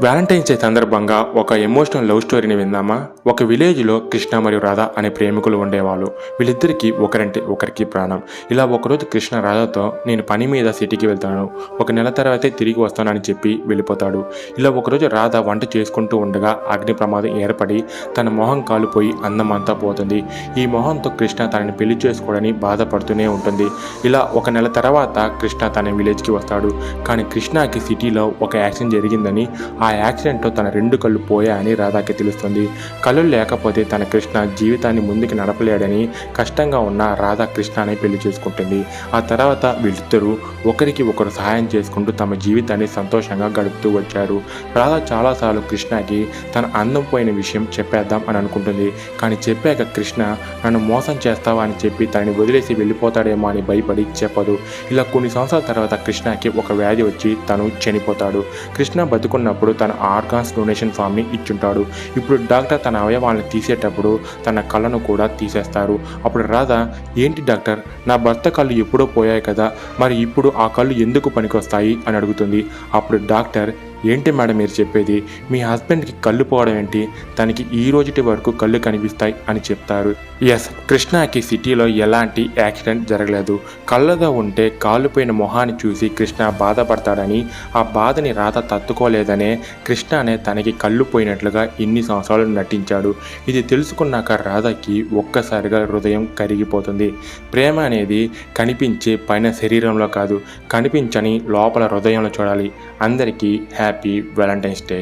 Valentine's day సందర్భంగా ఒక emotional love స్టోరీని విందామా? ఒక విలేజ్లో కృష్ణ మరియు రాధ అనే ప్రేమికులు ఉండేవాళ్ళు. వీళ్ళిద్దరికీ ఒకరంటే ఒకరికి ప్రాణం. ఇలా ఒకరోజు కృష్ణ రాధతో నేను పని మీద సిటీకి వెళ్తాను, 1 నెల తర్వాతే తిరిగి వస్తానని చెప్పి వెళ్ళిపోతాడు. ఇలా ఒకరోజు రాధ వంట చేసుకుంటూ ఉండగా అగ్ని ప్రమాదం ఏర్పడి తన మొహం కాలిపోయి అందమంతా పోతుంది. ఈ మొహంతో కృష్ణ తనని పెళ్లి చేసుకోవడని బాధపడుతూనే ఉంటుంది. ఇలా 1 నెల తర్వాత కృష్ణ తన విలేజ్కి వస్తాడు. కానీ కృష్ణకి సిటీలో ఒక యాక్సిడెంట్ జరిగిందని, ఆ యాక్సిడెంట్తో తన 2 కళ్ళు పోయాయని రాధాకి తెలుస్తుంది. కళ్ళు లేకపోతే తన కృష్ణ జీవితాన్ని ముందుకు నడపలేడని కష్టంగా ఉన్న రాధా కృష్ణని పెళ్లి చేసుకుంటుంది. ఆ తర్వాత వీళ్ళిద్దరూ ఒకరికి ఒకరు సహాయం చేసుకుంటూ తమ జీవితాన్ని సంతోషంగా గడుపుతూ వచ్చారు. రాధా చాలాసార్లు కృష్ణకి తన అందం పోయిన విషయం చెప్పేద్దాం అని అనుకుంటుంది. కానీ చెప్పాక కృష్ణ నన్ను మోసం చేస్తావా అని చెప్పి తనని వదిలేసి వెళ్ళిపోతాడేమో అని భయపడి చెప్పదు. ఇలా కొన్ని సంవత్సరాల తర్వాత కృష్ణకి ఒక వ్యాధి వచ్చి తను చనిపోతాడు. కృష్ణ బతుకున్నప్పుడు తన ఆర్గాన్స్ డొనేషన్ ఫామ్ని ఇచ్చుంటాడు. ఇప్పుడు డాక్టర్ తన అవయవాలను తీసేటప్పుడు తన కళ్ళను కూడా తీసేస్తారు. అప్పుడు రాధ, ఏంటి డాక్టర్, నా భర్త కళ్ళు ఎప్పుడో పోయాయి కదా, మరి ఇప్పుడు ఆ కళ్ళు ఎందుకు పనికొస్తాయి అని అడుగుతుంది. అప్పుడు డాక్టర్, ఏంటి మేడం మీరు చెప్పేది, మీ హస్బెండ్కి కళ్ళు పోవడం ఏంటి, తనకి ఈ రోజుటి వరకు కళ్ళు కనిపిస్తాయి అని చెప్తారు. ఎస్, కృష్ణకి సిటీలో ఎలాంటి యాక్సిడెంట్ జరగలేదు. కళ్ళగా ఉంటే కాలుపోయిన మొహాన్ని చూసి కృష్ణ బాధపడతాడని, ఆ బాధని రాధ తట్టుకోలేదనే కృష్ణనే తనకి కళ్ళు పోయినట్లుగా ఇన్ని సంవత్సరాలు నటించాడు. ఇది తెలుసుకున్నాక రాధకి ఒక్కసారిగా హృదయం కరిగిపోతుంది. ప్రేమ అనేది కనిపించే పైన శరీరంలో కాదు, కనిపించని లోపల హృదయంలో చూడాలి. అందరికీ హ్యాపీ వ్యాలంటైన్స్ డే.